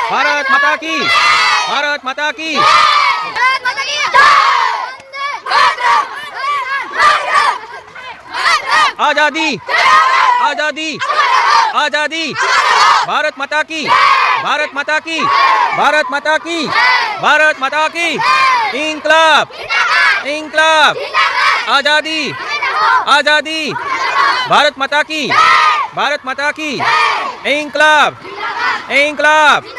भारत माता की, भारत माता की। आजादी, आजादी, आजादी। भारत माता की, भारत माता की, भारत माता की, भारत माता की। इंकलाब, इंकलाब, आजादी, आजादी। भारत माता की, भारत माता की। इंकलाब, इंकलाब।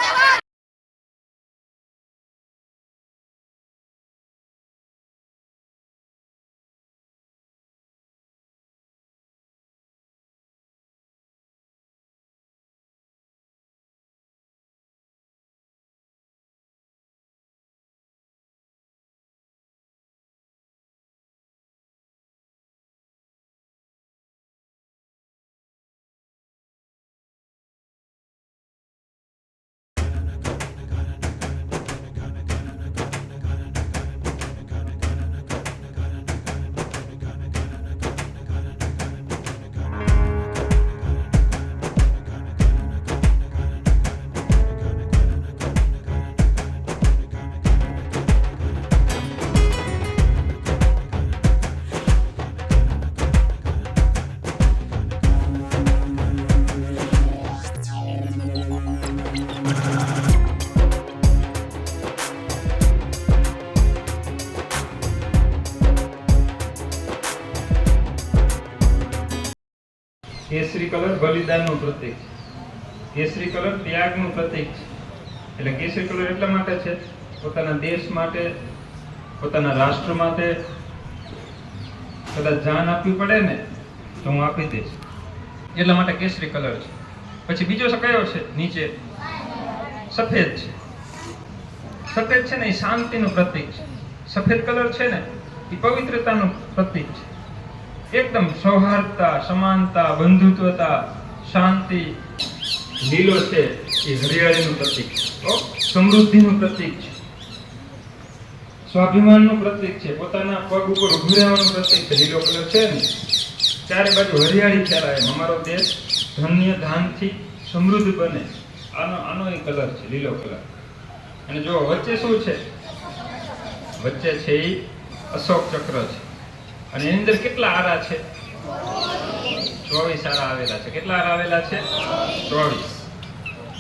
કેસરી કલર બલિદાનનું પ્રતીક છે. કેસરી કલર ત્યાગનું પ્રતીક છે. એટલે કેસરી કલર એટલા માટે છે પોતાના દેશ માટે, પોતાના રાષ્ટ્ર માટે કદાચ જાન આપવી પડે ને તો હું આપી દઈશ, એટલા માટે કેસરી કલર છે. પછી બીજો કયો છે? નીચે સફેદ છે. સફેદ છે ને એ શાંતિનું પ્રતીક છે. સફેદ કલર છે ને એ પવિત્રતાનું પ્રતીક છે. એકદમ સૌહાર્દતા, સમાનતા, બંધુત્વતા, શાંતિ. લીલો છે એ હરિયાળીનું પ્રતીક છે, સમૃદ્ધિનું પ્રતીક છે, સ્વાભિમાનનું પ્રતીક છે, પોતાના પગ ઉપર ઉભું રહેવાનું પ્રતીક છે. લીલો કલર છે ને ચારે બાજુ હરિયાળી ફેલાય એમ અમારો દેશ ધન્ય ધાનથી સમૃદ્ધ બને. આનો એ કલર છે, લીલો કલર. અને જો વચ્ચે શું છે? વચ્ચે છે એ અશોક ચક્ર છે. અને એની અંદર કેટલા આરા છે? 24 આરા આવેલા છે. કેટલા આરા આવેલા છે? 24.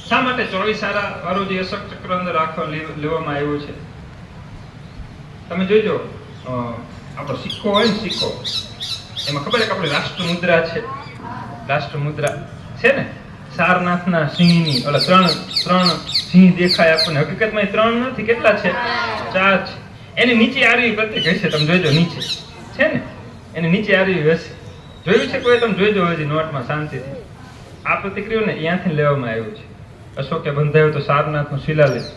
શા માટે 24 આરા વાળું જે અશોક ચક્ર અંદર આખો લેવામાં આવ્યો છે? તમે જોજો, આપણો સિક્કો હોય ને, સિક્કો એમાં ખબર છે કે આપણી રાષ્ટ્ર મુદ્રા છે. રાષ્ટ્ર મુદ્રા છે ને સારનાથના સિંહની, ઓલા ત્રણ સિંહ દેખાય આપણને. હકીકતમાં એ 3 નથી, કેટલા છે? 4 છે. એની નીચે આરવી પ્રતીક હશે, તમે જોજો નીચે છે ને, એની નીચે આરવી હશે. જોયું છે કોઈ? તમે જોઈજો હજી નોટમાં શાંતિથી. આ પ્રતિક્રિયાને અહીંયાથી લેવામાં આવ્યું છે. અશોકે બંધાયો તો સારનાથનો શિલાલેખ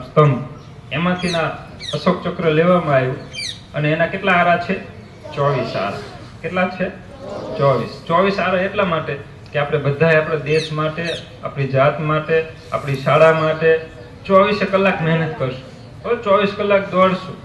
સ્તંભ, એમાંથી ના અશોક ચક્ર લેવામાં આવ્યું. અને એના કેટલા આરા છે? 24 આરા. કેટલા છે? 24 આરા. એટલા માટે કે આપણે બધાએ આપણા દેશ માટે, આપણી જાત માટે, આપણી શાળા માટે 24 કલાક મહેનત કરશું. 24 કલાક દોડશું.